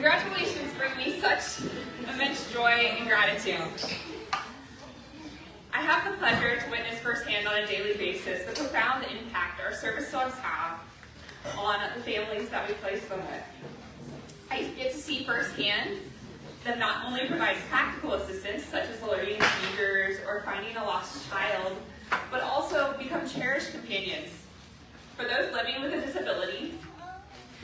Congratulations bring me such immense joy and gratitude. I have the pleasure to witness firsthand on a daily basis the profound impact our service dogs have on the families that we place them with. I get to see firsthand them not only provide practical assistance, such as alerting seizures or finding a lost child, but also become cherished companions. For those living with a disability,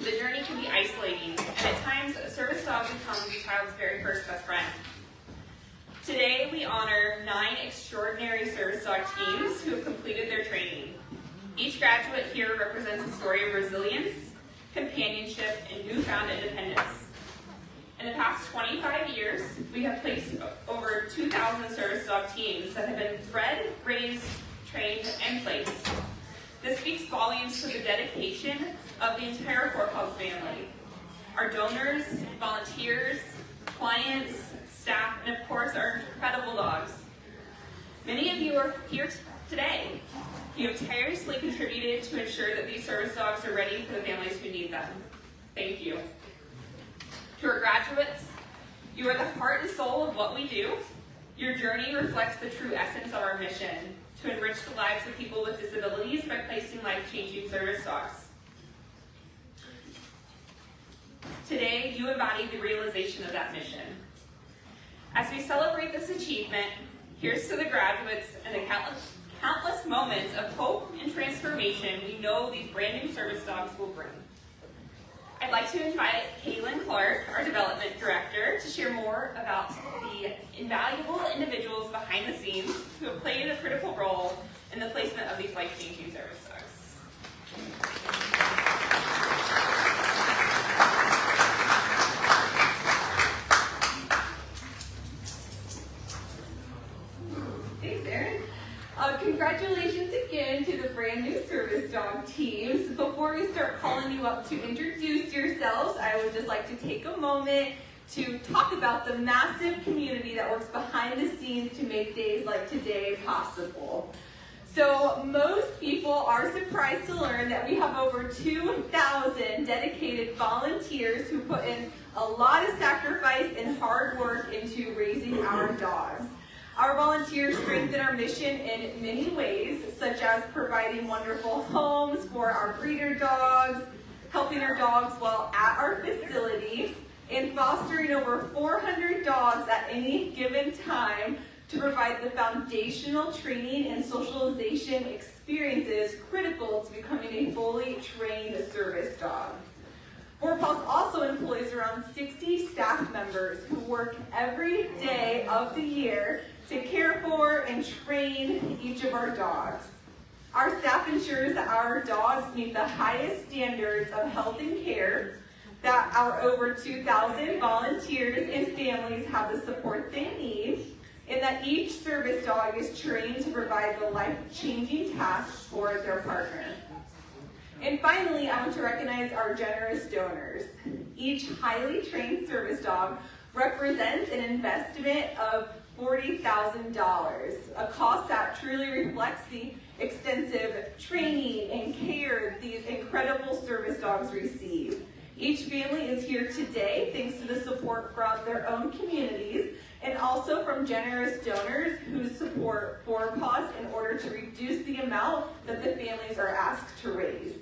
the journey can be isolating, and at times, a service dog becomes a child's very first best friend. Today, we honor 9 extraordinary service dog teams who have completed their training. Each graduate here represents a story of resilience, companionship, and newfound independence. In the past 25 years, we have placed over 2,000 service dog teams that have been bred, raised, trained, and placed. This speaks volumes to the dedication of the entire Paws family. Our donors, volunteers, clients, staff, and of course our incredible dogs. Many of you are here today. You have tirelessly contributed to ensure that these service dogs are ready for the families who need them. Thank you. To our graduates, you are the heart and soul of what we do. Your journey reflects the true essence of our mission, to enrich the lives of people with disabilities by placing life-changing service dogs. Today, you embody the realization of that mission. As we celebrate this achievement, here's to the graduates and the countless moments of hope and transformation we know these brand new service dogs will bring. I'd like to invite Kaylin Clark, our development director, to share more about the invaluable individuals behind the scenes who have played a critical role in the placement of these life-changing service dogs. Thanks, Erin. Congratulations again to the brand new service dog teams. Before we start calling you up to introduce yourselves, I would just like to take a moment to talk about the massive community that works behind the scenes to make days like today possible. So most people are surprised to learn that we have over 2,000 dedicated volunteers who put in a lot of sacrifice and hard work into raising our dogs. Our volunteers strengthen our mission in many ways, such as providing wonderful homes for our breeder dogs, helping our dogs while at our facility, and fostering over 400 dogs at any given time to provide the foundational training and socialization experiences critical to becoming a fully trained service dog. Paws also employs around 60 staff members who work every day of the year to care for and train each of our dogs. Our staff ensures that our dogs meet the highest standards of health and care, that our over 2,000 volunteers and families have the support they need, and that each service dog is trained to provide the life-changing tasks for their partner. And finally, I want to recognize our generous donors. Each highly trained service dog represents an investment of $40,000, a cost that truly reflects the extensive training and care these incredible service dogs receive. Each family is here today thanks to the support from their own communities and also from generous donors who support Paws in order to reduce the amount that the families are asked to raise.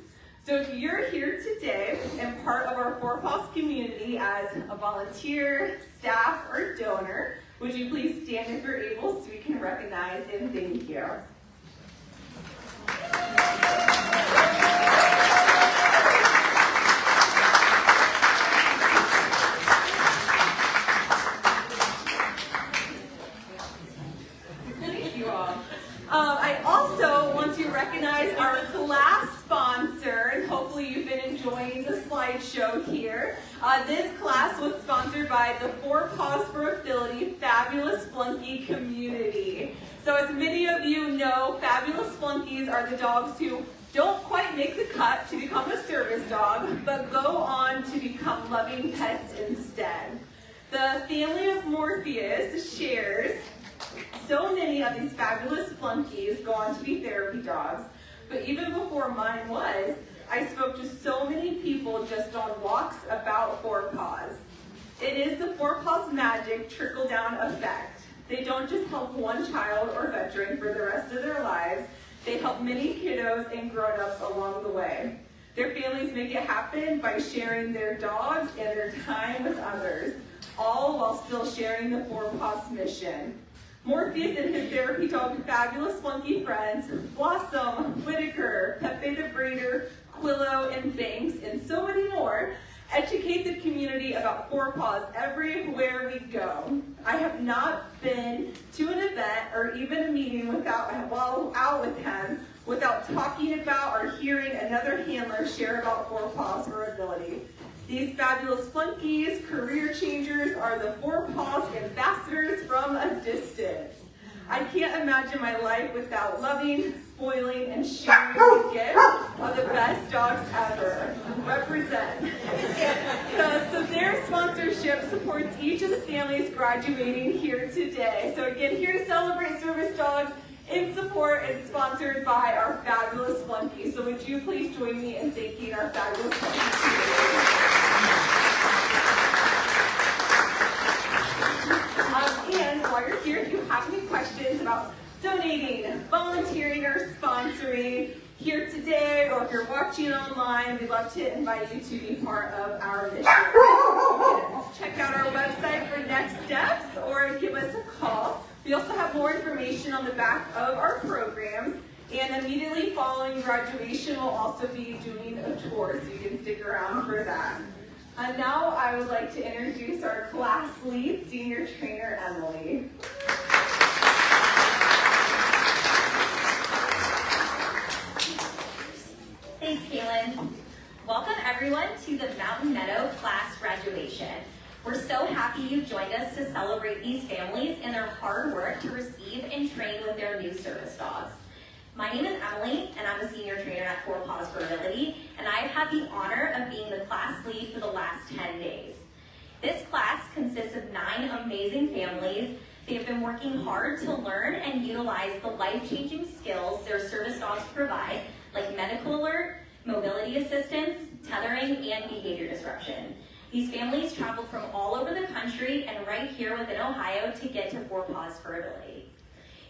So if you're here today and part of our Paws community as a volunteer, staff, or donor, would you please stand if you're able so we can recognize and thank you. Thank you all. I also want to recognize our class sponsor, and hopefully you've been enjoying the slideshow here. This class was sponsored by the Paws for Ability Fabulous Flunky community. So as many of you know, Fabulous Flunkies are the dogs who don't quite make the cut to become a service dog, but go on to become loving pets instead. The family of Morpheus shares so many of these fabulous flunkies go on to be therapy dogs, but even before mine was, I spoke to so many people just on walks about Paws. It is the 4Paws magic trickle-down effect. They don't just help one child or veteran for the rest of their lives, they help many kiddos and grown-ups along the way. Their families make it happen by sharing their dogs and their time with others, all while still sharing the 4Paws mission. Morpheus and his therapy dog fabulous flunky friends, Blossom, Whitaker, Pepe the Breeder, Quillo, and Banks, and so many more, educate the community about 4Paws everywhere we go. I have not been to an event or even a meeting while out with him without talking about or hearing another handler share about 4Paws or ability. These fabulous flunkies, career changers, are the 4Paws ambassadors from a distance. I can't imagine my life without loving, spoiling, and sharing the gift of the best dogs ever. Represent. So their sponsorship supports each of the families graduating here today. So again, here to celebrate service dogs in support and sponsored by our fabulous flunkies. So would you please join me in thanking our fabulous flunkies? And while you're here, if you have any questions about donating, volunteering, or sponsoring here today, or if you're watching online, we'd love to invite you to be part of our mission. Check out our website for next steps or give us a call. We also have more information on the back of our programs, and immediately following graduation, we'll also be doing a tour, so you can stick around for that. And now I would like to introduce our class lead, senior trainer Emily. Thanks, Kaylin. Welcome everyone to the Mountain Meadow Class graduation. We're so happy you've joined us to celebrate these families and their hard work to receive and train with their new service dogs. My name is Emily, and I'm a senior trainer at 4Paws for Ability, and I've had the honor of being the class lead for the last 10 days. This class consists of 9 amazing families. They have been working hard to learn and utilize the life-changing skills their service dogs provide, like medical alert, mobility assistance, tethering, and behavior disruption. These families traveled from all over the country and right here within Ohio to get to 4Paws for Ability.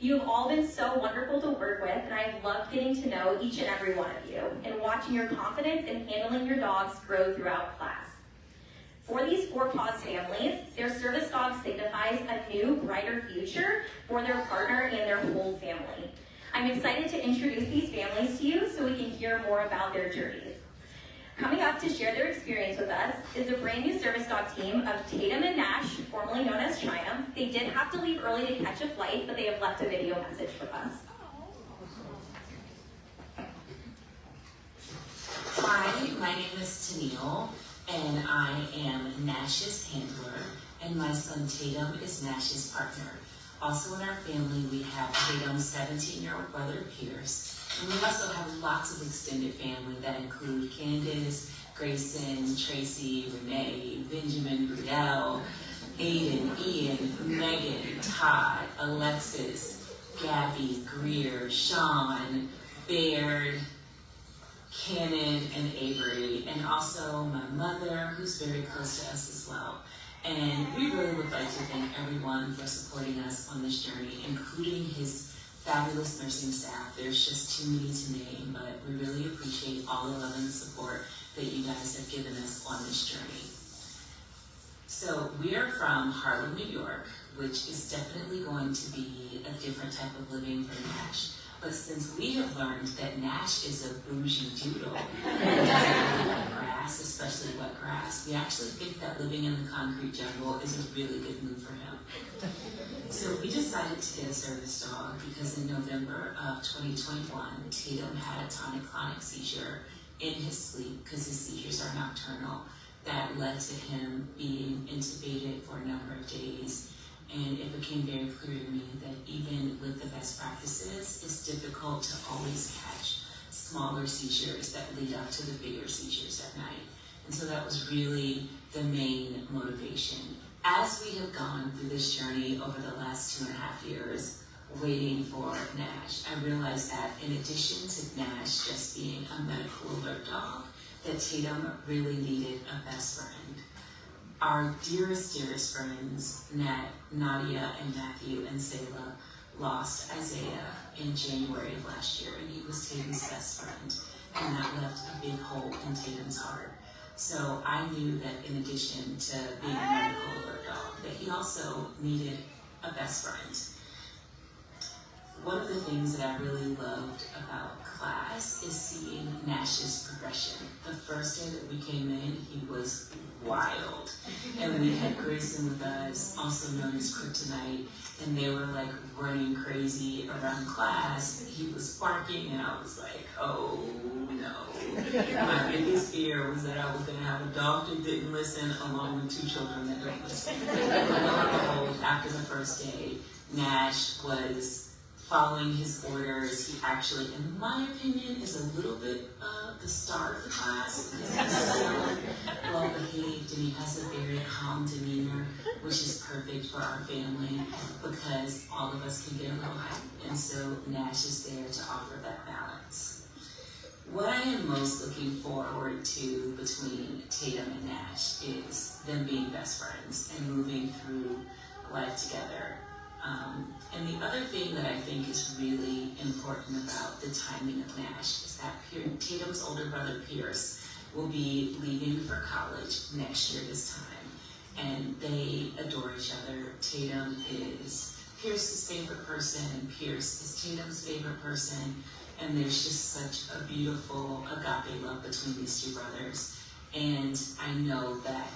You have all been so wonderful to work with, and I've loved getting to know each and every one of you and watching your confidence in handling your dogs grow throughout class. For these 4Paws families, their service dog signifies a new, brighter future for their partner and their whole family. I'm excited to introduce these families to you so we can hear more about their journeys. Coming up to share their experience with us is a brand new service dog team of Tatum and Nash, formerly known as Triumph. They did have to leave early to catch a flight, but they have left a video message with us. Hi, my name is Tennille, and I am Nash's handler, and my son Tatum is Nash's partner. Also in our family, we have Tatum's 17-year-old brother, Pierce, and we also have lots of extended family that include Candace, Grayson, Tracy, Renee, Benjamin, Brudell, Aiden, Ian, Megan, Todd, Alexis, Gabby, Greer, Sean, Baird, Cannon, and Avery, and also my mother, who's very close to us as well. And we really would like to thank everyone for supporting us on this journey, including his fabulous nursing staff. There's just too many to name, but we really appreciate all the love and support that you guys have given us on this journey. So we are from Harlem, New York, which is definitely going to be a different type of living for Nash. But since we have learned that Nash is a bougie doodle and doesn't really like grass, especially wet grass, we actually think that living in the concrete jungle is a really good move for him. So we decided to get a service dog because in November of 2021, Tatum had a tonic-clonic seizure in his sleep because his seizures are nocturnal. That led to him being intubated for a number of days. And it became very clear to me that even with the best practices, it's difficult to always catch smaller seizures that lead up to the bigger seizures at night. And so that was really the main motivation. As we have gone through this journey over the last 2.5 years, waiting for Nash, I realized that in addition to Nash just being a medical alert dog, that Tatum really needed a best friend. Our dearest, dearest friends, Nadia and Matthew and Selah, lost Isaiah in January of last year, and he was Tatum's best friend, and that left a big hole in Tatum's heart. So I knew that in addition to being a medical alert dog, that he also needed a best friend. One of the things that I really loved about class is seeing Nash's progression. The first day that we came in, he was wild. And we had Grayson with us, also known as Kryptonite, and they were like running crazy around class. He was barking, and I was like, oh no. My biggest fear was that I was gonna have a dog that didn't listen along with two children that don't listen. But lo and behold, after the first day, Nash was following his orders. He actually, in my opinion, is a little bit the star of the class. He's so well behaved, and he has a very calm demeanor, which is perfect for our family because all of us can get a little hype, and so Nash is there to offer that balance. What I am most looking forward to between Tatum and Nash is them being best friends and moving through life together. And the other thing that I think is really important about the timing of Nash is that Tatum's older brother Pierce will be leaving for college next year this time, and they adore each other. Tatum is Pierce's favorite person, and Pierce is Tatum's favorite person, and there's just such a beautiful agape love between these two brothers. And I know that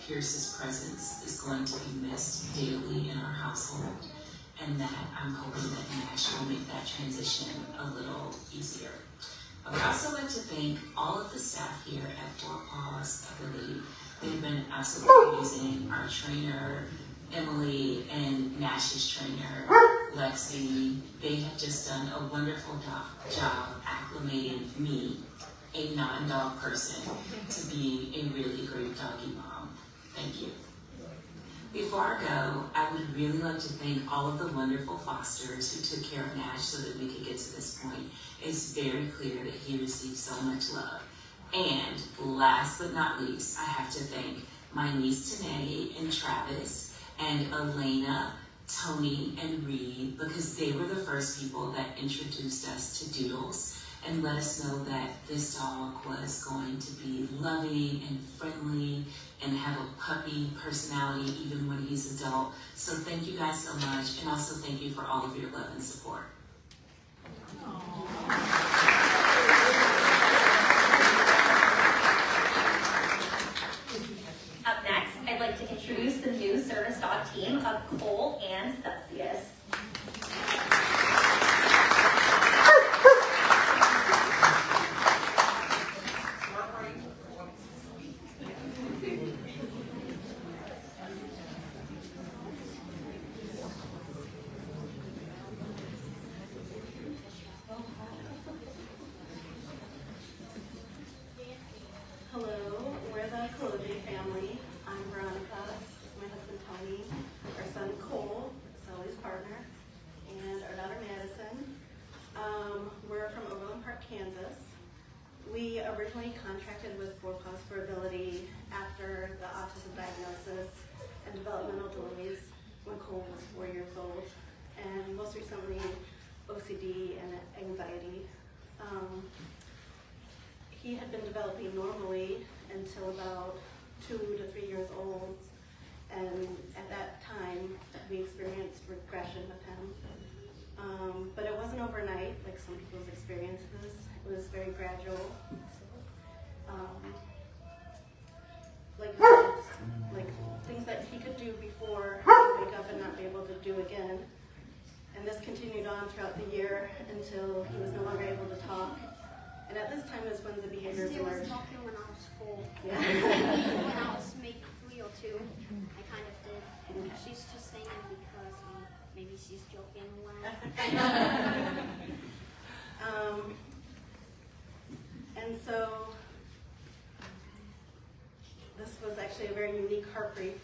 Pierce's presence is going to be missed daily in our household, and that I'm hoping that Nash will make that transition a little easier. I would also like to thank all of the staff here at Paws. I believe they've been absolutely amazing. Our trainer, Emily, and Nash's trainer, Lexi, they have just done a wonderful job acclimating me, a non-dog person, to being a really great doggy mom. Thank you. Before I go, I would really like to thank all of the wonderful fosters who took care of Nash so that we could get to this point. It's very clear that he received so much love. And last but not least, I have to thank my niece Tanae and Travis and Elena, Tony, and Reed, because they were the first people that introduced us to Doodles and let us know that this dog was going to be loving and friendly and have a puppy personality even when he's adult. So thank you guys so much, and also thank you for all of your love and support. Up next, I'd like to introduce the new service dog team of Cole and Celsius. Hello, we're the Clothing family. I'm Veronica, my husband Tony, our son Cole, Sully's partner, and our daughter Madison. We're from Overland Park, Kansas. We originally contracted with Paws for Ability after the autism diagnosis and developmental delays when Cole was 4 years old, and most recently OCD and anxiety. He had been developing normally until about 2 to 3 years old, and at that time we experienced regression with him. But it wasn't overnight like some people's experiences. It was very gradual. Like things that he could do before he would wake up and not be able to do again. And this continued on throughout the year until he was no longer able to talk. And at this time is when the behaviors I was emerged. talking when I was 4. Yeah. When I was maybe 3 or 2, I kind of did. She's just saying it because maybe she's joking around. And so this was actually a very unique heartbreak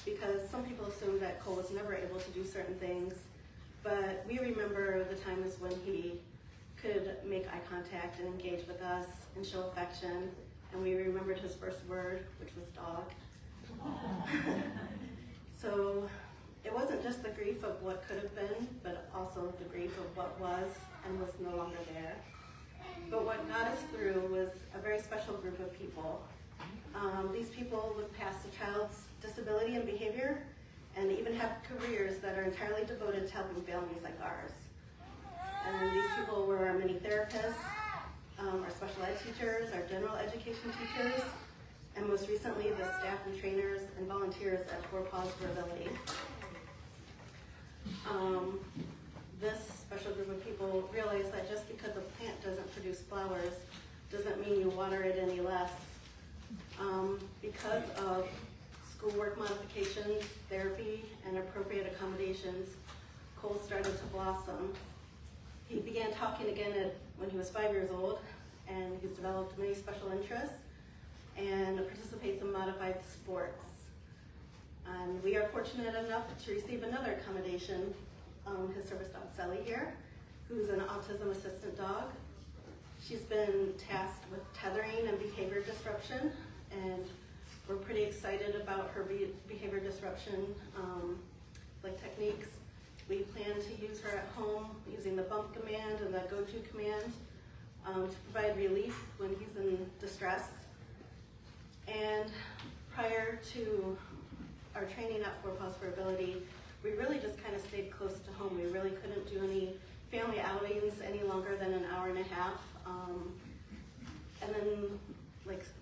because some people assumed that Cole was never able to do certain things, but we remember the times when he could make eye contact and engage with us and show affection, and we remembered his first word, which was dog. So it wasn't just the grief of what could have been, but also the grief of what was and was no longer there. But what got us through was a very special group of people. These people look past a child's disability and behavior and even have careers that are entirely devoted to helping families like ours. And these people were our many therapists, our special ed teachers, our general education teachers, and most recently the staff and trainers and volunteers at Paws for Ability. This special group of people realized that just because a plant doesn't produce flowers doesn't mean you water it any less. Because of schoolwork modifications, therapy, and appropriate accommodations, Cole started to blossom. He began talking again when he was 5 years old, and he's developed many special interests and participates in modified sports. And we are fortunate enough to receive another accommodation, his service dog Sally here, who's an autism assistant dog. She's been tasked with tethering and behavior disruption, and we're pretty excited about her behavior disruption techniques. We plan to use her at home using the bump command and the go-to command to provide relief when he's in distress. And prior to our training at Paws for Ability, we really just kind of stayed close to home. We really couldn't do any family outings any longer than an hour and a half. And then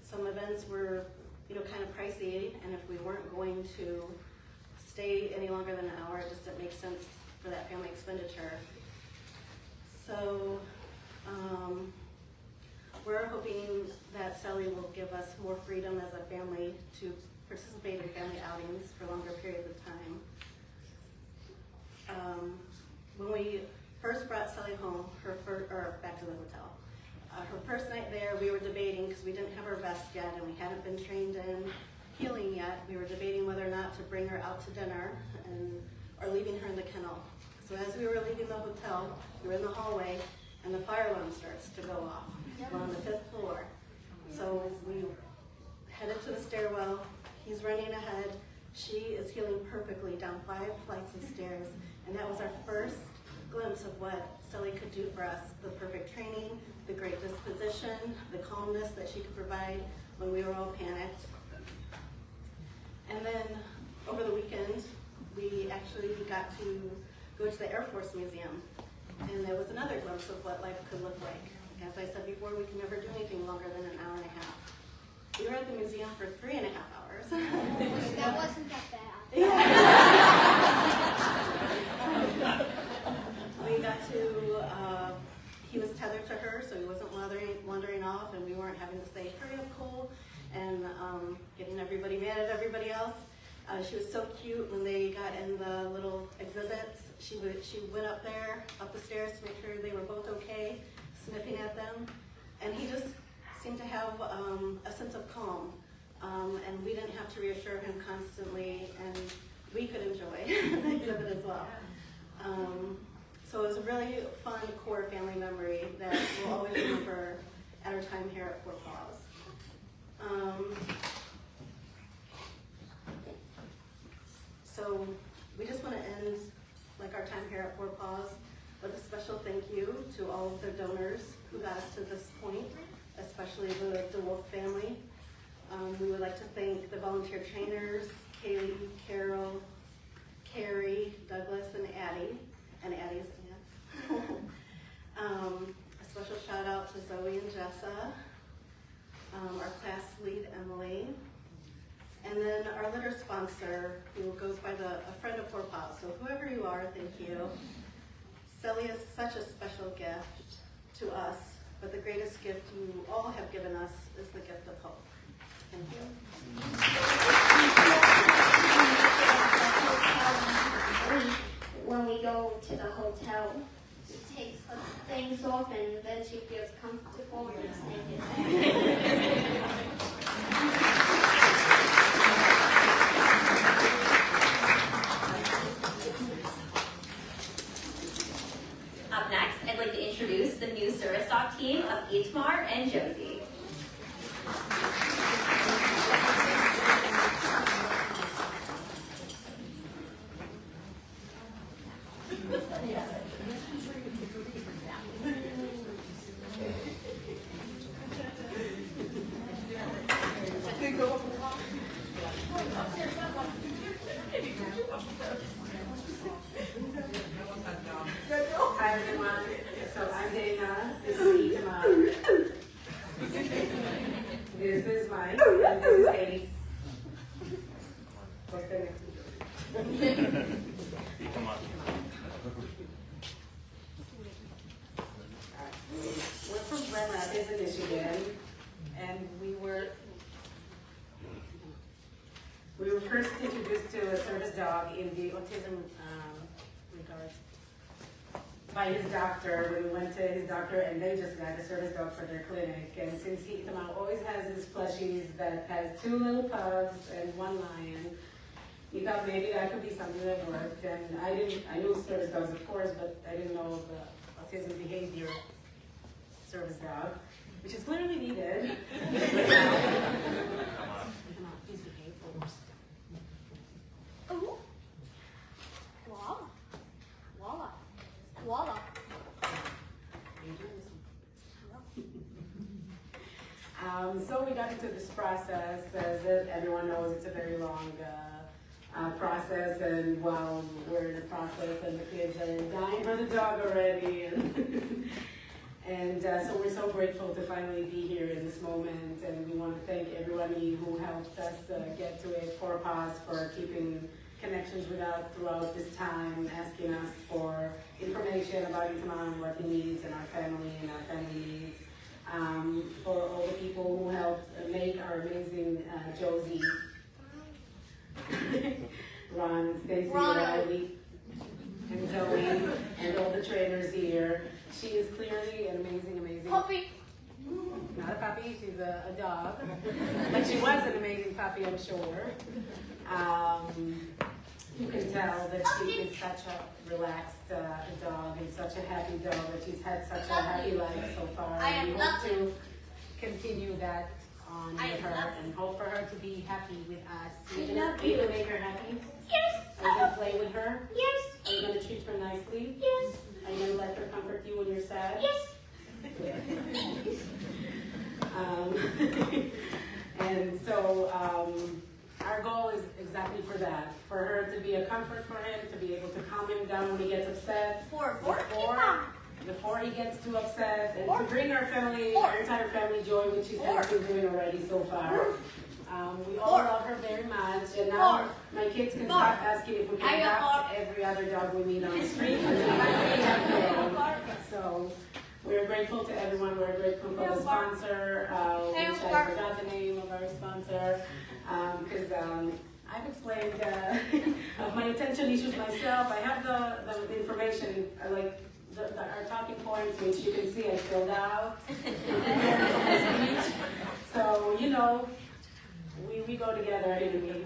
some events were kind of pricey, and if we weren't going to stay any longer than an hour, it just didn't make sense for that family expenditure. So we're hoping that Sally will give us more freedom as a family to participate in family outings for longer periods of time. When we first brought Sally home, back to the hotel, her first night there, we were debating, because we didn't have her vest yet and we hadn't been trained in healing yet, we were debating whether or not to bring her out to dinner or leaving her in the kennel. So as we were leaving the hotel, we were in the hallway and the fire alarm starts to go off. We're on the 5th floor. So we headed to the stairwell. He's running ahead. She is healing perfectly down 5 flights of stairs. And that was our first glimpse of what Sally could do for us. The perfect training, the great disposition, the calmness that she could provide when we were all panicked. And then over the weekend, we actually got to go to the Air Force Museum. And there was another glimpse of what life could look like. As I said before, we can never do anything longer than an hour and a half. We were at the museum for 3.5 hours. That wasn't that bad. We got to, he was tethered to her, so he wasn't wandering off, and we weren't having to say, hurry up, Cole, and getting everybody mad at everybody else. She was so cute when they got in the little exhibits. She went up the stairs to make sure they were both okay, sniffing at them. And he just seemed to have a sense of calm. And we didn't have to reassure him constantly, and we could enjoy the exhibit as well. So it was a really fun core family memory that we'll always remember at our time here at Paws. So we just want to end our time here at Paws with a special thank you to all of the donors who got us to this point, especially the DeWolf family. We would like to thank the volunteer trainers, Kaylee, Carol, Carrie, Douglas, and Addie, and Addie's aunt. A special shout out to Zoe and Jessa, our class lead, Emily, and then our litter sponsor, who goes by a friend of Paws. So whoever you are, thank you. Sally is such a special gift to us, but the greatest gift you all have given us is the gift of hope. Thank you. When we go to the hotel, she takes her things off and then she feels comfortable and naked. Up next, I'd like to introduce the new service dog team of Itmar and Josie. Grand Rapids in Michigan, and we were first introduced to a service dog in the autism regard by his doctor when we went to his doctor, and they just got a service dog for their clinic. And since Itamar always has his plushies that has 2 little pugs and 1 lion, we thought maybe that could be something that worked. And I knew service dogs, of course, but I didn't know the autism behavior service dog, which is clearly needed. Come on, please behave for us. Ooh. Voila. Voila. Voila. So we got into this process. As everyone knows, it's a very long process, and while we're in the process, and the kids are dying for the dog already, and so we're so grateful to finally be here in this moment, and we want to thank everybody who helped us get to it, for Paws, for keeping connections with us throughout this time, asking us for information about Itamar and what he needs, and our family needs. For all the people who helped make our amazing Josie, Ron, Stacy, Riley, and Zoe, and all the trainers here. She is clearly an amazing. Puppy. Not a puppy, she's a dog. But she was an amazing puppy, I'm sure. You can tell that she is such a relaxed dog and such a happy dog, that she's had such a happy life so far. And we hope to continue that on with her and hope for her to be happy with us. Are you gonna make her happy? Yes. Are you gonna play with her? Yes. Are you gonna treat her nicely? Yes. Are you gonna let her comfort you when you're sad? Yes. And so our goal is exactly for that, for her to be a comfort for him, to be able to calm him down when he gets upset, before he gets too upset, and to bring our family, our entire family joy, which she's been doing already so far. We all love her very much, and now my kids can start asking if we can adopt every other dog we meet on the street. So we're grateful to everyone. We're grateful for the sponsor, which I forgot the name of our sponsor, because I've explained of my attention issues myself. I have the information, like our talking points, which you can see I filled out. So, you know, we go together anyway.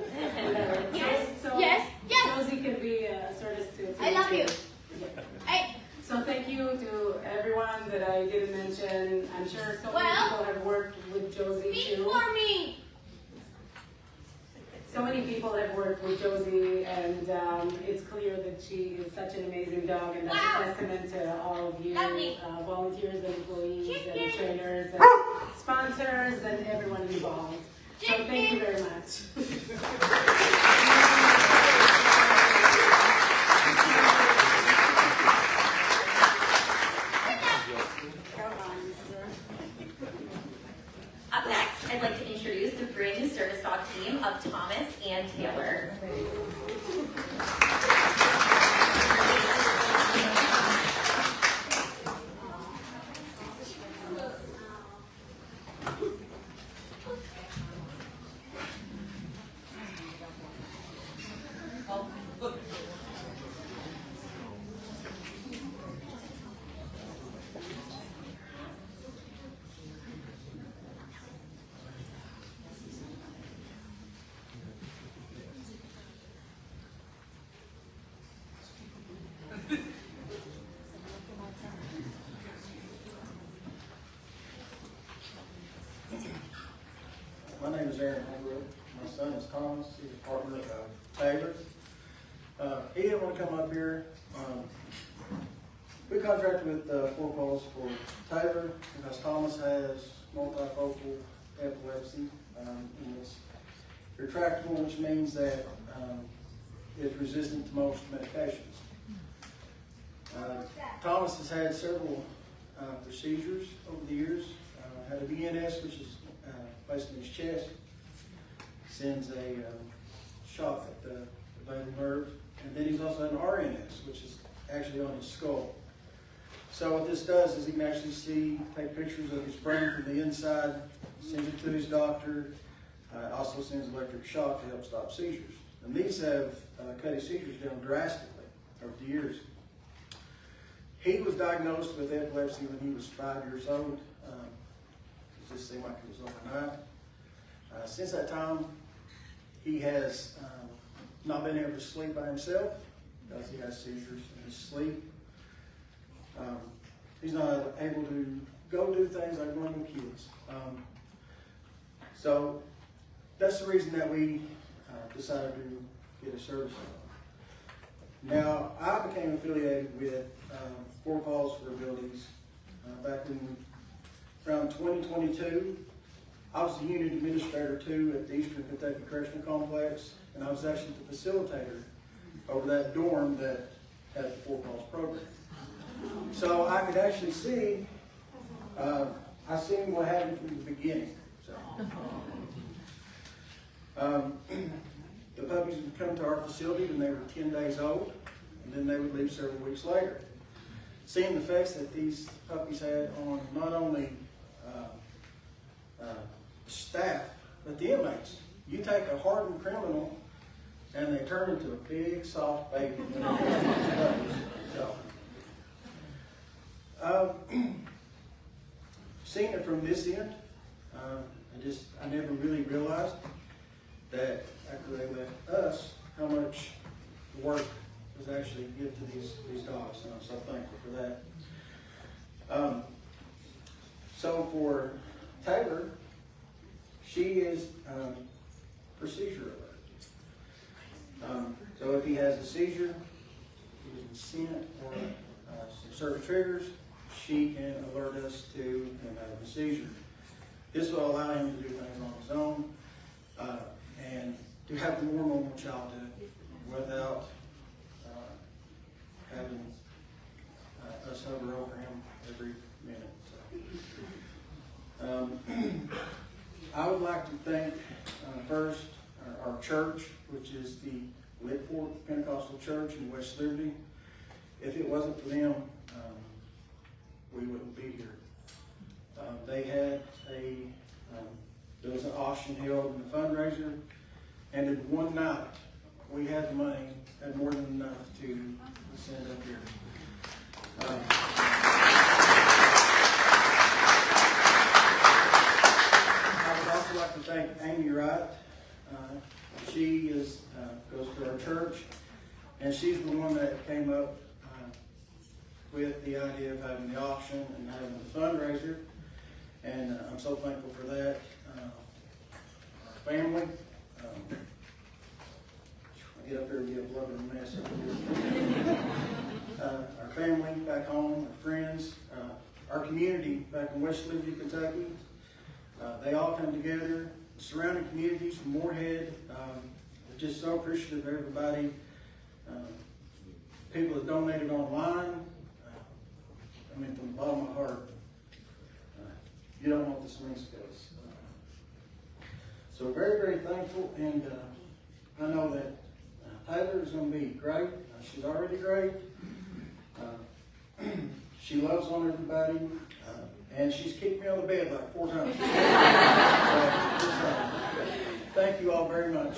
Yes. So Yes. Josie can be a service to I love you. Yeah. Hey. So thank you to everyone that I didn't mention. I'm sure so many people have worked with Josie too. For me. So many people have worked with Josie, and it's clear that she is such an amazing dog, and that's a testament to all of you, volunteers and employees and trainers and sponsors and everyone involved. So thank you very much. Up next, I'd like to introduce the brand new service dog team of Thomas and Taylor. My name is Aaron Holbrook. My son is Thomas. He's a partner of Taylor. He didn't want to come up here. We contracted with Paws for Taylor because Thomas has multifocal epilepsy. It's retractable, which means that it's resistant to most medications. Thomas has had several procedures over the years. Had a VNS, which is placed in his chest, sends a shock at the vagal nerve, and then he's also had an RNS, which is actually on his skull. So what this does is he can actually take pictures of his brain from the inside, sends it to his doctor, also sends electric shock to help stop seizures. And these have cut his seizures down drastically over the years. He was diagnosed with epilepsy when he was 5 years old. It just seemed like it was overnight. Since that time, he has not been able to sleep by himself because he has seizures in his sleep. He's not able to go do things like normal kids. So that's the reason that we decided to get a service dog. Now, I became affiliated with Paws for Abilities back in around 2022. I was the unit administrator too at the Eastern Kentucky Correctional Complex, and I was actually the facilitator over that dorm that had the Paws program. So I could actually see, I seen what happened from the beginning. So, the puppies would come to our facility when they were 10 days old, and then they would leave several weeks later. Seeing the effects that these puppies had on not only staff, but the inmates. You take a hardened criminal, and they turn into a big, soft baby. So, seeing it from this end, I never really realized that after they left us, how much work was actually given to these dogs, and I'm so thankful for that. So for Taylor, she is procedure alert. So if he has a seizure, he is sent or some certain triggers, she can alert us to him having a seizure. This will allow him to do things on his own and to have a more normal childhood without having us hover over him every minute. So, I would like to thank first our church, which is the Lake Fork Pentecostal Church in West Liberty. If it wasn't for them, we wouldn't be here. They had there was an auction held in the fundraiser, and in one night, we had the money, had more than enough to send up here. I would also like to thank Amy Wright. She goes to our church, and she's the one that came up with the idea of having the auction and having the fundraiser, and I'm so thankful for that. Our family, I get up here and be a blubbering mess up here. Our family back home, our friends, our community back in West Liberty, Kentucky, they all come together. The surrounding communities from Moorhead, we're just so appreciative of everybody. People that donated online, I mean, from the bottom of my heart, you don't want this mess goes. So very, very thankful, and I know that Taylor is going to be great. She's already great. She loves on everybody, and she's kicked me on the bed like 4 times. Thank you all very much.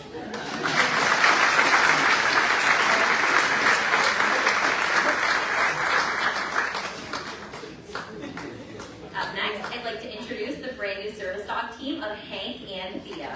Up next, I'd like to introduce the brand new service dog team of Hank and Theo.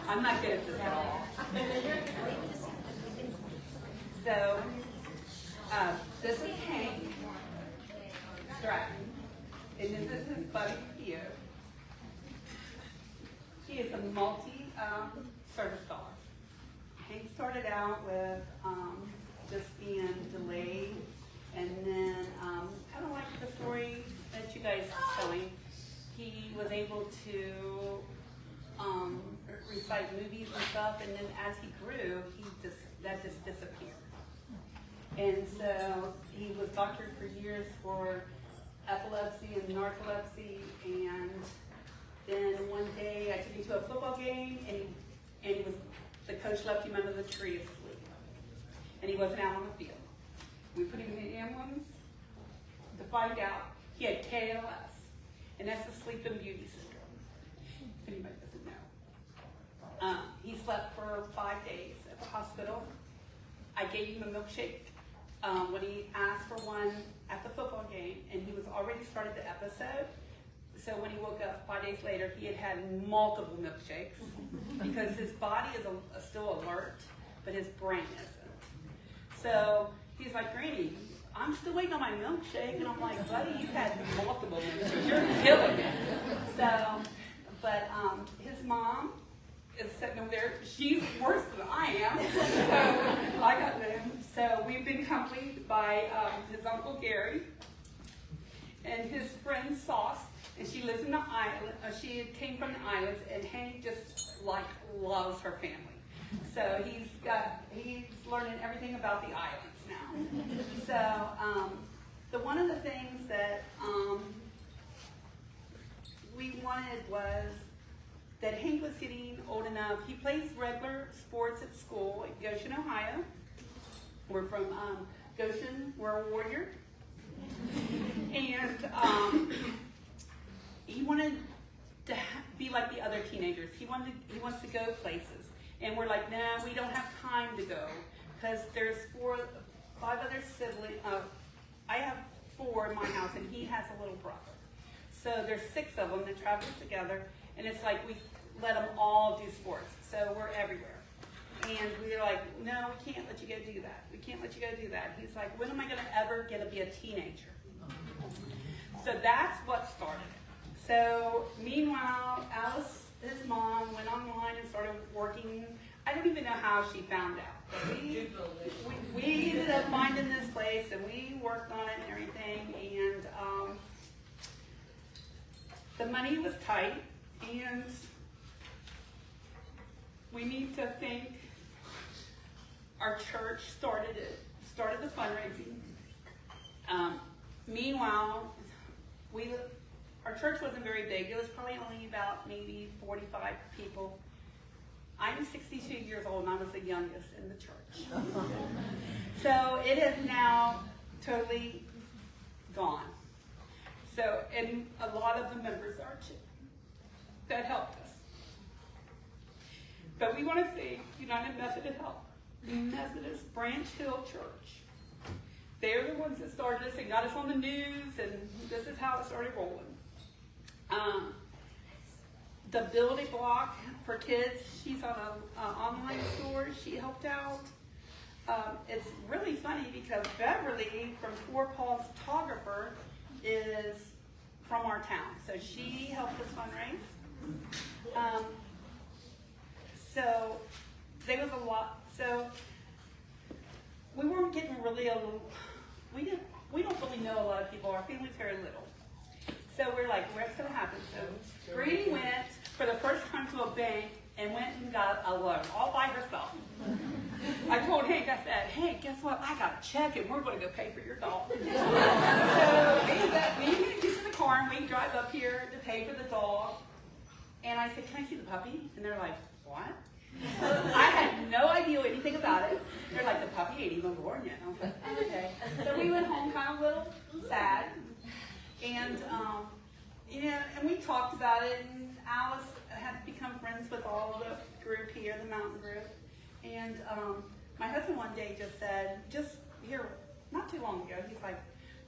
I'm not good at this at all. So, this is Hank Stratton, and this is his buddy Theo. He is a multi-service dog. Hank started out with just being delayed, and then kind of like the story that you guys are telling, he was able to recite movies and stuff, and then as he grew, that just disappeared. And so he was doctored for years for epilepsy and narcolepsy, and then one day I took him to a football game, and the coach left him under the tree asleep, and he wasn't out on the field. We put him in the ambulance to find out he had KLS, and that's the sleep and beauty syndrome, if anybody doesn't know. He slept for 5 days at the hospital. I gave him a milkshake when he asked for one at the football game, and he was already started the episode. So when he woke up 5 days later, he had had multiple milkshakes because his body is still alert, but his brain isn't. So he's like, Granny, I'm still waiting on my milkshake. And I'm like, buddy, you've had multiple milkshakes. You're killing me. So, but his mom is sitting over there. She's worse than I am. So I got them. So we've been accompanied by his Uncle Gary and his friend Sauce. And she lives in the island. She came from the islands, and Hank just loves her family. So he's learning everything about the islands now. So one of the things that we wanted was that Hank was getting old enough. He plays regular sports at school at Goshen, Ohio. We're from Goshen. We're a warrior, and he wanted to be like the other teenagers. He wants to go places. And we're like, nah, we don't have time to go. Because there's 5 other siblings. I have 4 in my house, and he has a little brother. So there's 6 of them that travel together. And it's like we let them all do sports. So we're everywhere. And we're like, no, we can't let you go do that. We can't let you go do that. He's like, when am I going to ever get to be a teenager? So that's what started it. So meanwhile, Alice, his mom, went online and started working. I don't even know how she found out. But we ended up finding this place, and we worked on it and everything. And the money was tight, and we need to thank our church started the fundraising. Meanwhile, our church wasn't very big. It was probably only about maybe 45 people. I'm 62 years old, and I was the youngest in the church. So it is now totally gone. So, and a lot of the members are too. That helped us. But we want to thank United Methodist Branch Hill Church. They're the ones that started this and got us on the news, and this is how it started rolling. The Building Block for Kids, she's on an online store. She helped out. It's really funny because Beverly from Paws photographer is from our town, so she helped us fundraise. So there was a lot. So we weren't getting really we don't really know a lot of people. Our family's very little. So we're like, what's going to happen? So Brady went for the first time to a bank and went and got a loan all by herself. I told Hank, I said, hey, guess what? I got a check, and we're going to go pay for your dog. So we get in the car, and we drive up here to pay for the dog. And I said, can I see the puppy? And they're like, what? I had no idea anything about it. They're like, the puppy ain't even born yet. I was like, okay. So we went home kind of a little sad. And, and we talked about it, and Alice had become friends with all the group here, the mountain group. And my husband one day just said, not too long ago, he's like,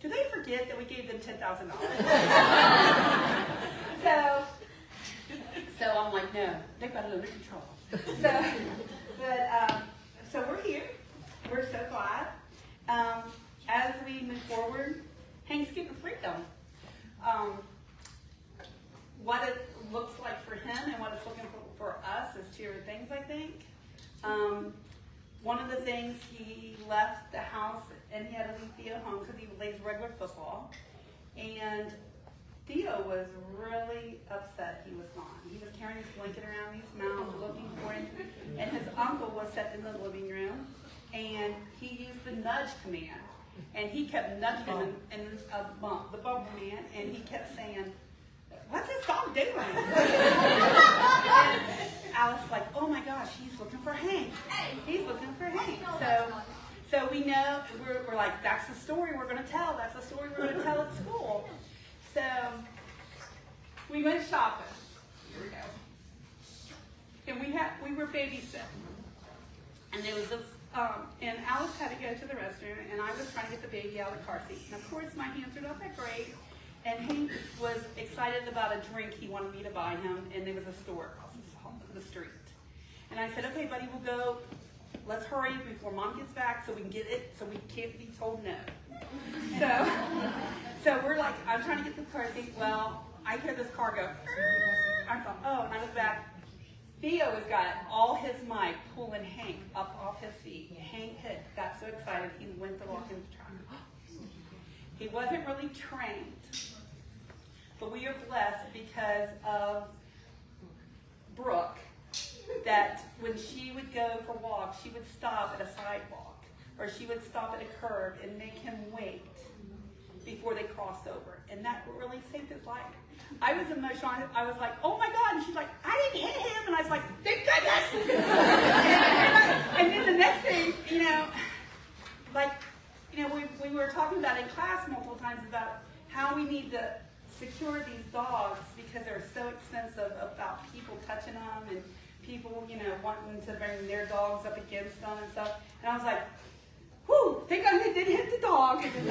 do they forget that we gave them $10,000? So I'm like, no, they've got it under control. So we're here. We're so glad. As we move forward, Hank's getting freedom. What it looks like for him and what it's looking for us is 2 things, I think. One of the things, he left the house and he had to leave Theo home because he plays regular football. And Theo was really upset he was gone. He was carrying his blanket around his mouth, looking for him, and his uncle was sitting in the living room, and he used the nudge command, and he kept nudging him in the bump command, and he kept saying, "What's this dog doing?" And Alice like, "Oh my gosh, he's looking for Hank. He's looking for Hank." So we know, we're like, that's the story we're going to tell. That's the story we're going to tell at school. So we went shopping. Here we go. And we were babysitting. And there was this, and Alice had to go to the restroom, and I was trying to get the baby out of the car seat. And of course, my hands are not that great. And Hank was excited about a drink he wanted me to buy him, and there was a store across the street. And I said, "Okay, buddy, we'll go. Let's hurry before Mom gets back so we can get it, so we can't be told no." So we're like, I'm trying to get the car seat. Well, I hear this car go. I thought, oh, and I look back. Theo has got all his might pulling Hank up off his feet. Hank got so excited he went to walk in the truck. He wasn't really trained, but we are blessed because of Brooke, that when she would go for walks, she would stop at a sidewalk, or she would stop at a curb and make him wait before they crossed over. And that really saved his life. I was emotional. I was like, "Oh my God." And she's like, "I didn't hit him." And I was like, "Thank goodness." and then the next thing, we were talking about in class multiple times about how we need to secure these dogs because they're so expensive, about people touching them and people, wanting to bring their dogs up against them and stuff. And I was like, whew, thank God they didn't hit the dog. Thank God it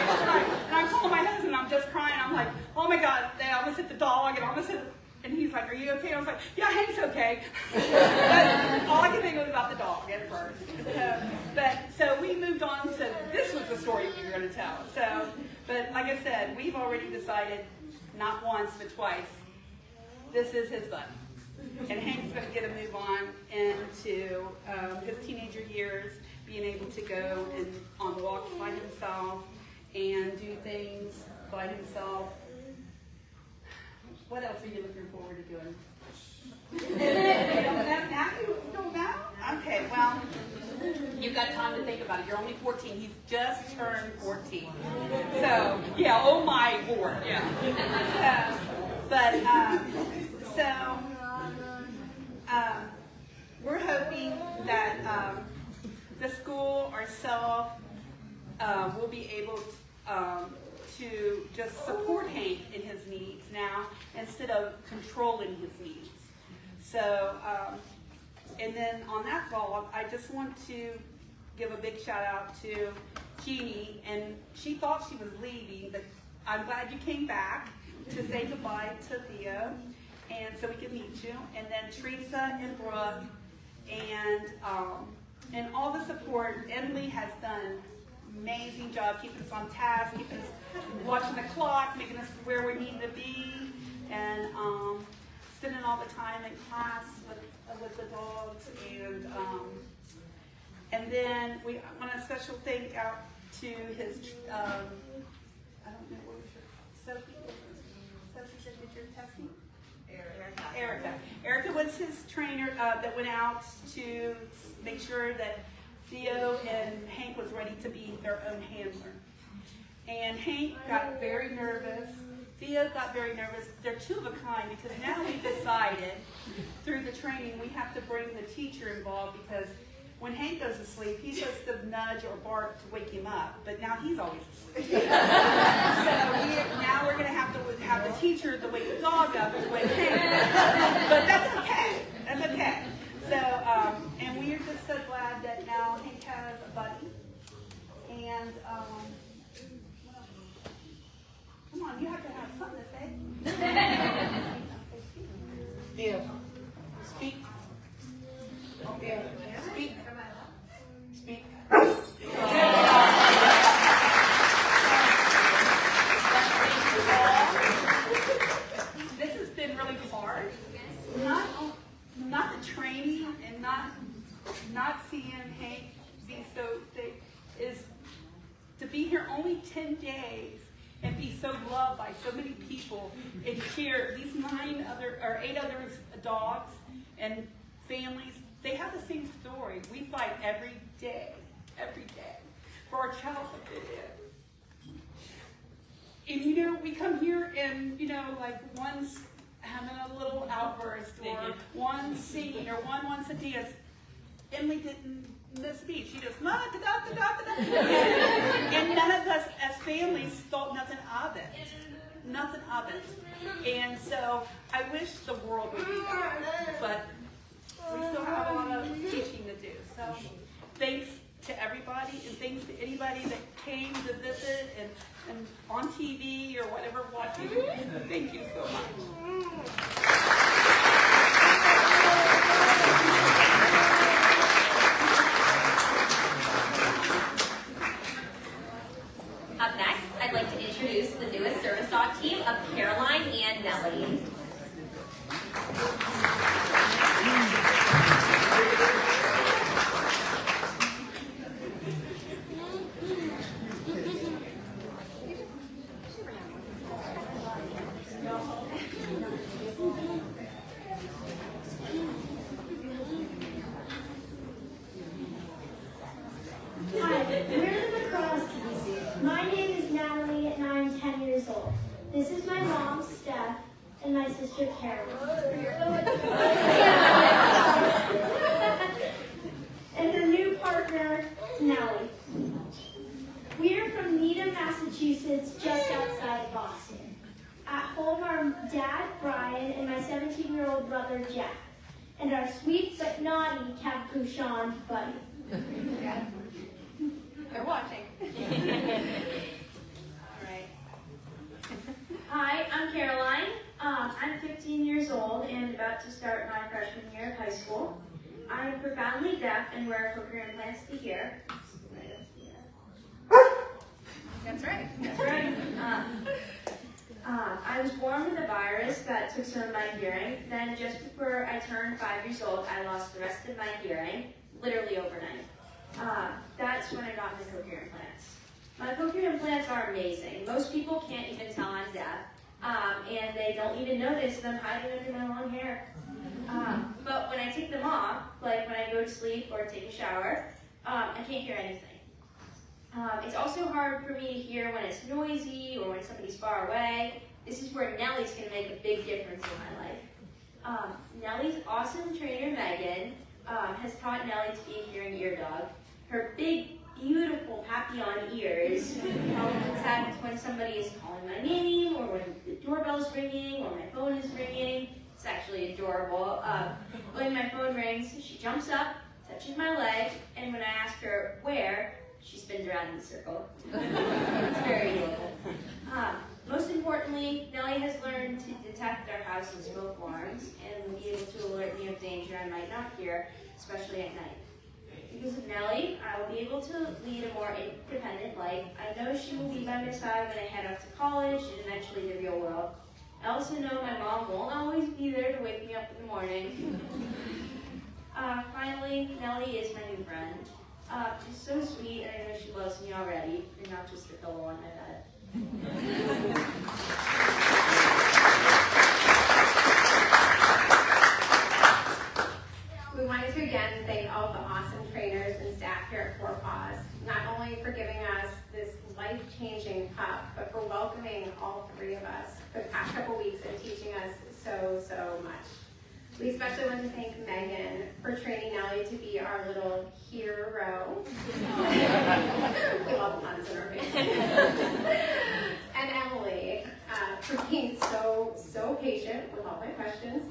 was right. And I told my husband, I'm just crying. I'm like, oh my God, they almost hit the dog and almost hit. And he's like, "Are you okay?" I was like, "Yeah, Hank's okay." But all I could think was about the dog at first. So we moved on to, this was the story we were going to tell. But like I said, we've already decided, not once but twice, this is his buddy. And Hank's going to get a move on into his teenager years, being able to go on walks by himself and do things by himself. What else are you looking forward to doing? You don't know now? You don't know? Okay, well, you've got time to think about it. You're only 14. He's just turned 14. So, yeah, oh my Lord, yeah. We're hoping that the school ourselves will be able to just support Hank in his needs now instead of controlling his needs. So, and then on that vlog, I just want to give a big shout out to Jeannie, and she thought she was leaving, but I'm glad you came back to say goodbye to Theo, and so we can meet you. And then Teresa and Brooke, and all the support. Emily has done amazing job keeping us on task, keeping us watching the clock, making us where we need to be, and spending all the time in class with the dogs. And then we want a special thank out to his I don't know what was your Sophie said did your testing? Erica was his trainer that went out to make sure that Theo and Hank was ready to be their own handler. And Hank got very nervous. Theo got very nervous. They're two of a kind because now we decided through the training we have to bring the teacher involved, because when Hank goes to sleep, he's supposed to nudge or bark to wake him up, but now he's always asleep. So now we're going to have the teacher to wake the dog up to wake Hank. But that's okay. That's okay. So, and we are just so glad that now Hank has a buddy. And, come on, you have to have something to say. Yeah. Speak. Yeah. Speak. Speak. This has been really hard. Not the training and not seeing Hank be so thick, is to be here only 10 days and be so loved by so many people and share these 8 other dogs and families. They have the same story. We fight every day for our child to fit in. And you know, we come here and, you know, like one's having a little outburst or one's singing or one wants to dance. Emily didn't miss a beat. She just, da, da, da, da, da. And none of us as families thought nothing of it. Nothing of it. And so I wish the world would be better, but we still have a lot of teaching to do. So thanks to everybody, and thanks to anybody that came to visit and on TV or whatever watching. Thank you so much. Up next, I'd like to introduce the newest service dog team of Caroline and Nellie. Hi, we're the Paws team. My name is Natalie and I'm 10 years old. This is my mom, Steph, and my sister, Carol. And her new partner, Nellie. We are from Needham, Massachusetts, just outside of Boston. At home are Dad, Brian, and my 17-year-old brother, Jack, and our sweet but naughty capuchon buddy. They're watching. Hi, I'm Caroline. I'm 15 years old and about to start my freshman year of high school. I'm profoundly deaf and wear cochlear implants to hear. That's right. That's right. I was born with a virus that took some of my hearing. Then just before I turned 5 years old, I lost the rest of my hearing, literally overnight. That's when I got the cochlear implants. My cochlear implants are amazing. Most people can't even tell I'm deaf, and they don't even notice them hiding under my long hair. But when I take them off, like when I go to sleep or take a shower, I can't hear anything. It's also hard for me to hear when it's noisy or when somebody's far away. This is where Nellie's going to make a big difference in my life. Nellie's awesome trainer, Megan, has taught Nellie to be a hearing ear dog. Her big, beautiful papillon ears help detect when somebody is calling my name or when the doorbell's ringing or my phone is ringing. It's actually adorable. When my phone rings, she jumps up, touches my leg, and when I ask her where, she spins around in a circle. It's very adorable. Most importantly, Nellie has learned to detect our house's smoke alarms and will be able to alert me of danger I might not hear, especially at night. Because of Nellie, I will be able to lead a more independent life. I know she will be by my side when I head off to college and eventually the real world. I also know my mom won't always be there to wake me up in the morning. Finally, Nellie is my new friend. She's so sweet, and I know she loves me already, and not just a pillow on my bed. We wanted to again thank all of the awesome trainers and staff here at Paws, not only for giving us this life-changing pup, but for welcoming all 3 of us for the past couple weeks and teaching us so much. We especially want to thank Megan for training Nellie to be our little hero. We love puns in our family. And Emily for being so patient with all my questions,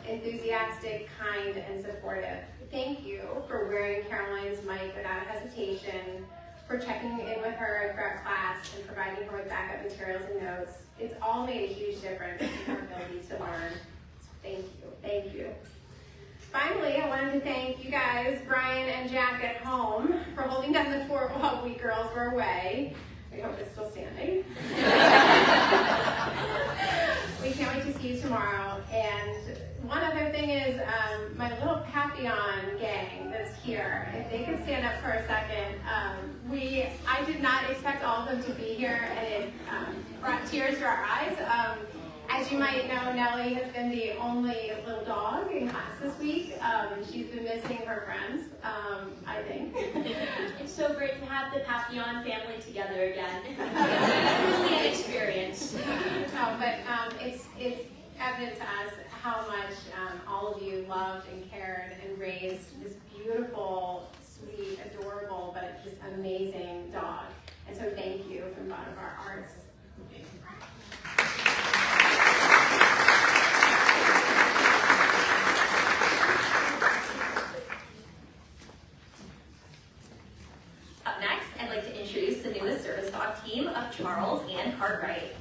enthusiastic, kind, and supportive. Thank you for wearing Caroline's mic without hesitation, for checking in with her throughout class and providing her with backup materials and notes. It's all made a huge difference in her ability to learn. Thank you. Finally, I wanted to thank you guys, Brian and Jack at home, for holding down the fort while we girls were away. I hope it's still standing. We can't wait to see you tomorrow. And one other thing is my little Papillon gang that's here. If they could stand up for a second. I did not expect all of them to be here, and it brought tears to our eyes. As you might know, Nellie has been the only little dog in class this week. She's been missing her friends, I think. It's so great to have the Papillon family together again. Really an experience. No, but it's evident to us how much all of you loved and cared and raised this beautiful, sweet, adorable, but just amazing dog. And so thank you from the bottom of our hearts. Up next, I'd like to introduce the newest service dog team of Charles and Cartwright.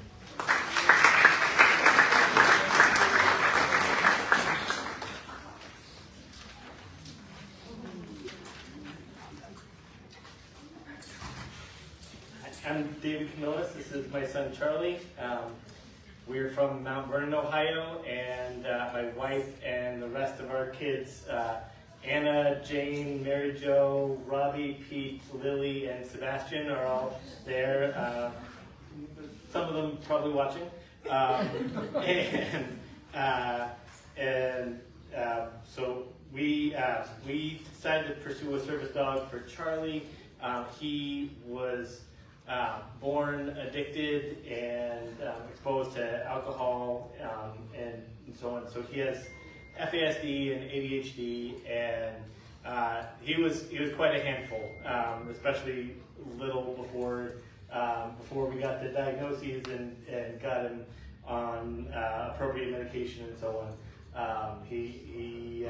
I'm David Camillus. This is my son Charlie. We're from Mount Vernon, Ohio, and my wife and the rest of our kids, Anna, Jane, Mary Jo, Robbie, Pete, Lily, and Sebastian are all there. Some of them probably watching. So we decided to pursue a service dog for Charlie. He was born addicted and exposed to alcohol and so on. So he has FASD and ADHD, and he was quite a handful, especially little before we got the diagnoses and got him on appropriate medication and so on. He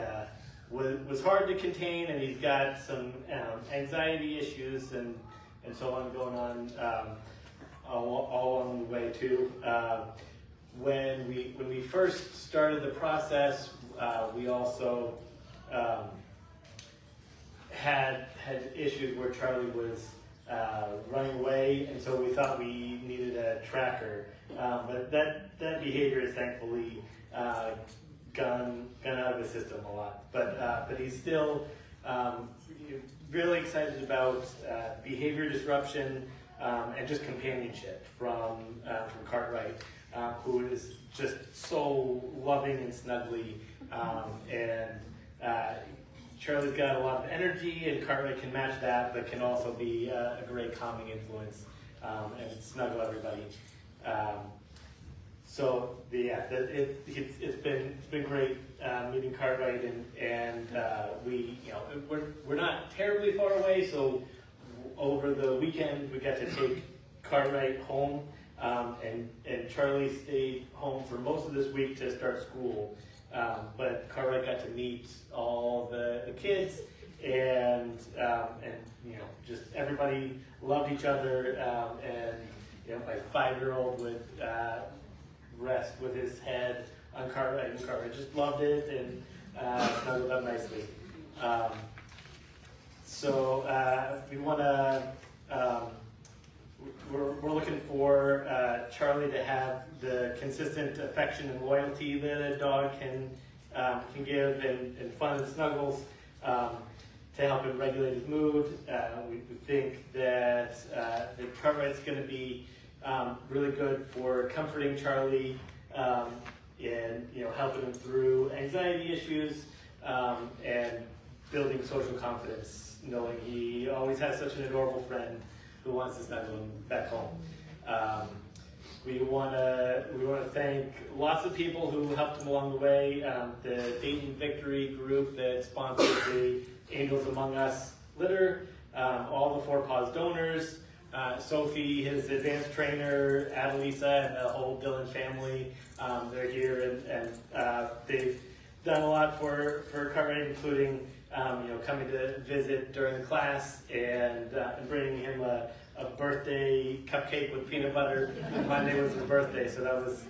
was hard to contain, and he's got some anxiety issues and so on going on all along the way too. When we first started the process, we also had issues where Charlie was running away, and so we thought we needed a tracker. But that behavior is thankfully gone out of the system a lot. But he's still really excited about behavior disruption and just companionship from Cartwright, who is just so loving and snuggly. Charlie's got a lot of energy, and Cartwright can match that, but can also be a great calming influence and snuggle everybody. It's been great meeting Cartwright, and we're not terribly far away. So over the weekend we got to take Cartwright home, and Charlie stayed home for most of this week to start school. But Cartwright got to meet all the kids, and just everybody loved each other, and my 5-year-old would rest with his head on Cartwright, and Cartwright just loved it and snuggled up nicely. We want to. We're looking for Charlie to have the consistent affection and loyalty that a dog can give, and fun and snuggles to help him regulate his mood. We think that Cartwright's going to be really good for comforting Charlie and helping him through anxiety issues and building social confidence, knowing he always has such an adorable friend who wants to snuggle him back home. We want to thank lots of people who helped him along the way. The Dayton Victory group that sponsored the Angels Among Us litter, all the 4 Paws donors, Sophie, his advanced trainer, Adelisa, and the whole Dillon family. They're here, and they've done a lot for Cartwright, including coming to visit during the class and bringing him a birthday cupcake with peanut butter. Monday was his birthday, so that was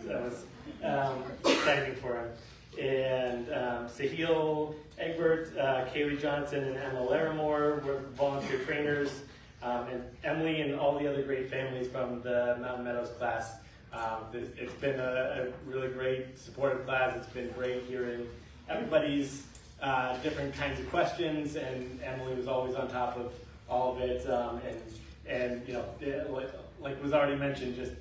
exciting for him. And Sahil Egbert, Kaylee Johnson, and Emma Larimore were volunteer trainers, and Emily and all the other great families from the Mountain Meadows class It's been a really great supportive class. It's been great hearing everybody's different kinds of questions, and Emily was always on top of all of it, and you know, like was already mentioned, just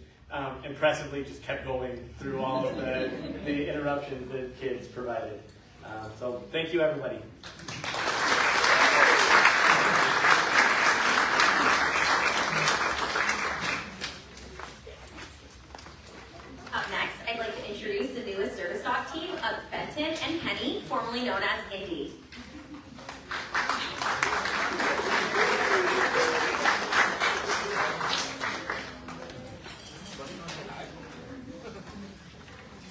impressively just kept going through all of the interruptions that kids provided. So thank you, everybody. Up next, I'd like to introduce the newest service dog team of Benton and Penny, formerly known as Indy.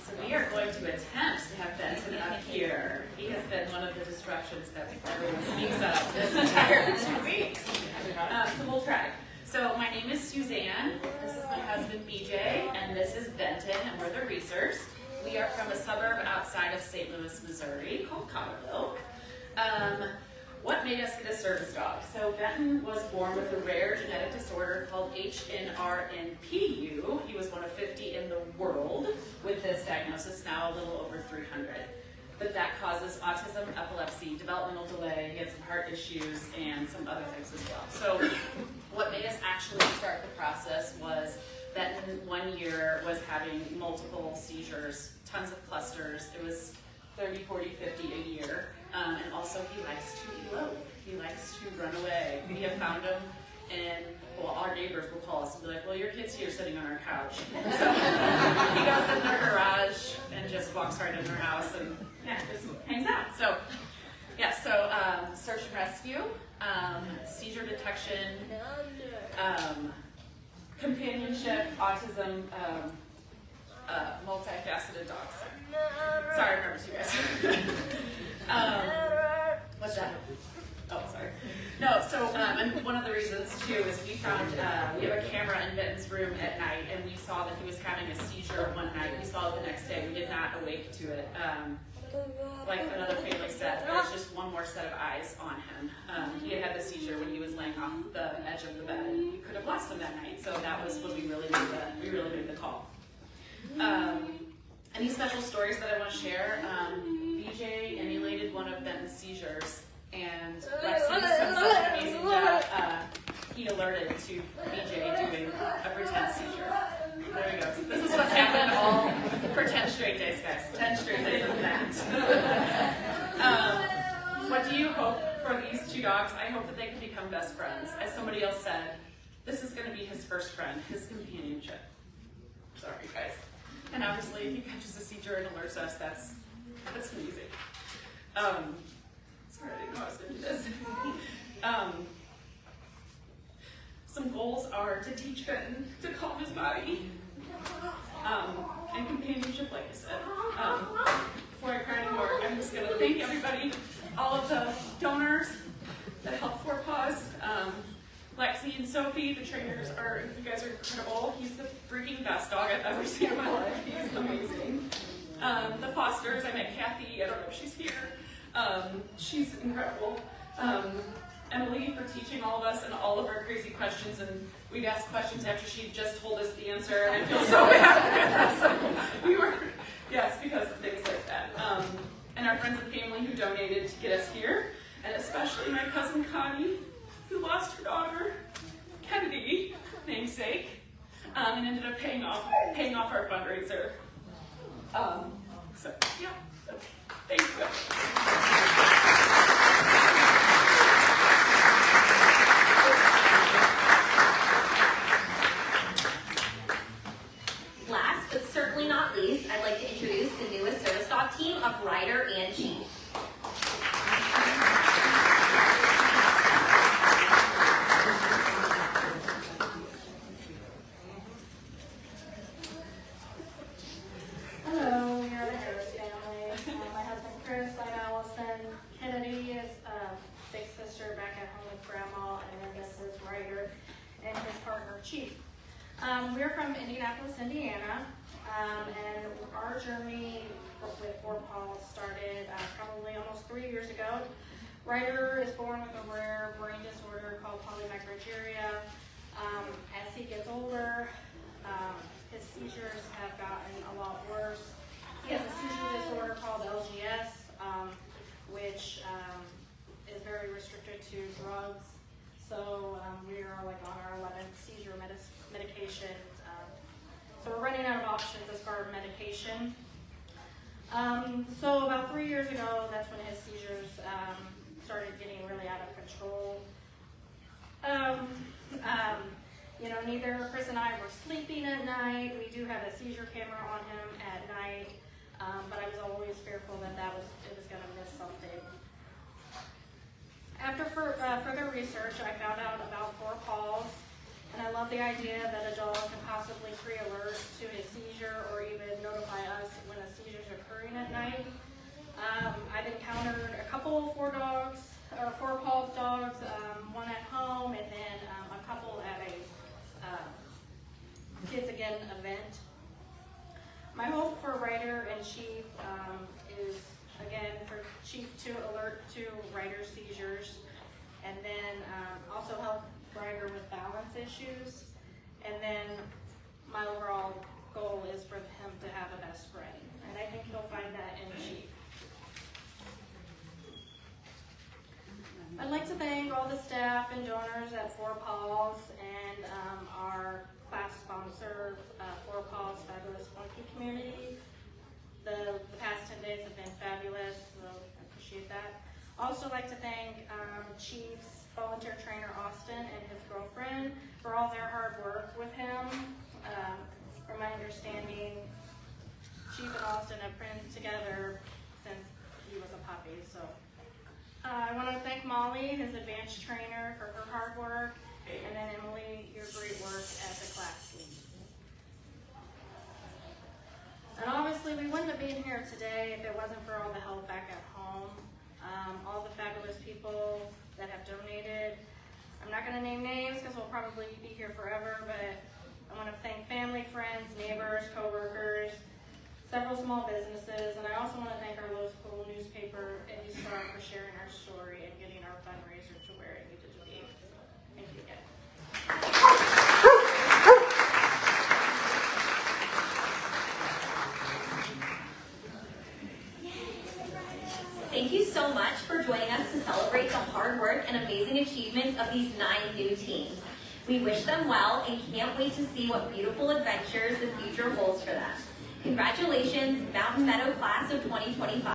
So we are going to attempt to have Benton up here. He has been one of the disruptions that everyone speaks of this entire 2 weeks. So we'll try. So my name is Suzanne. This is my husband BJ, and this is Benton, and we're the Reesers. We are from a suburb outside of St. Louis, Missouri, called Cotterville. What made us get a service dog? So Benton was born with a rare genetic disorder called HNRNPU. He was one of 50 in the world with this diagnosis, now a little over 300. But that causes autism, epilepsy, developmental delay, he had some heart issues, and some other things as well. So what made us actually start the process was Benton 1 year was having multiple seizures, tons of clusters. It was 30, 40, 50 a year. And also he likes to elope. He likes to run away. We have found him, and well, our neighbors will call us and be like, well, your kid's here sitting on our couch. So he goes in their garage and just walks right in their house and just hangs out. So yeah, so search and rescue, seizure detection, companionship, autism, multifaceted dogs. Sorry, I nervous, you guys. What's that? Oh, sorry. No, so, and one of the reasons too is we found, we have a camera in Benton's room at night, and we saw that he was having a seizure one night. We saw it the next day. We did not awake to it. Like another family said, there's just one more set of eyes on him. He had had the seizure when he was laying off the edge of the bed, and we could have lost him that night. So that was when we really made the call. Any special stories that I want to share? BJ emulated one of Benton's seizures, and Lexi has done such an amazing job. He alerted to BJ doing a pretend seizure. There we go. This is what's happened all for 10 straight days, guys. 10 straight days of that. What do you hope for these two dogs? I hope that they can become best friends. As somebody else said, this is going to be his first friend, his companionship. Sorry, guys. And obviously, if he catches a seizure and alerts us, that's amazing. Sorry, I didn't know I was going to do this. Some goals are to teach Benton to calm his body, and companionship, like I said. Before I cry anymore, I'm just going to thank everybody, all of the donors that helped for Paws. Lexi and Sophie, the trainers, you guys are incredible. He's the freaking best dog I've ever seen in my life. He's amazing. The fosters, I met Kathy, I don't know if she's here. She's incredible. Emily for teaching all of us and all of our crazy questions, and we'd ask questions after she just told us the answer, and I feel so bad. So yes, because of things like that. And our friends and family who donated to get us here, and especially my cousin Connie, who lost her daughter, Kennedy, namesake, and ended up paying off our fundraiser. So yeah, thank you. Last but certainly not least, I'd like to introduce the newest service dog team of Ryder and Chief. Hello, we are the Harris family. My husband Chris, I'm Allison. Kennedy is big sister back at home with Grandma, and then this is Ryder and his partner Chief. We're from Indianapolis, Indiana, and our journey with Paws started probably almost 3 years ago. Ryder is born with a rare brain disorder called polymicrogyria. As he gets older, his seizures have gotten a lot worse. He has a seizure disorder called LGS, which is very restricted to drugs. So we are like on our 11th seizure medication. So we're running out of options as far as medication. So about 3 years ago, that's when his seizures started getting really out of control. Neither Chris and I were sleeping at night. We do have a seizure camera on him at night, but I was always fearful that it was going to miss something. After further research, I found out about 4 Paws, and I love the idea that a dog can possibly pre-alert to his seizure or even notify us when a seizure is occurring at night. I've encountered a couple 4 Paws dogs, one at home and then a couple at a Kids Again event. My hope for Ryder and Chief is, again, for Chief to alert to Ryder's seizures and then also help Ryder with balance issues. And then my overall goal is for him to have a best friend. And I think he'll find that in Chief. I'd like to thank all the staff and donors at 4 Paws and our class sponsor, 4 Paws Fabulous Monkey Community. The past 10 days have been fabulous, so I appreciate that. Also like to thank Chief's volunteer trainer Austin and his girlfriend for all their hard work with him. From my understanding, Chief and Austin have been together since he was a puppy. So I want to thank Molly, his advanced trainer, for her hard work, and then Emily, your great work as a class lead. And obviously, we wouldn't have been here today if it wasn't for all the help back at home. All the fabulous people that have donated. I'm not going to name names because we'll probably be here forever, but I want to thank family, friends, neighbors, co-workers, several small businesses, and I also want to thank our local newspaper, Indy Star, for sharing our story and getting our fundraiser to where it needed to be. Thank you again. Thank you so much for joining us to celebrate the hard work and amazing achievements of these 9 new teams. We wish them well and can't wait to see what beautiful adventures the future holds for them. Congratulations, Mountain Meadow Class of 2025.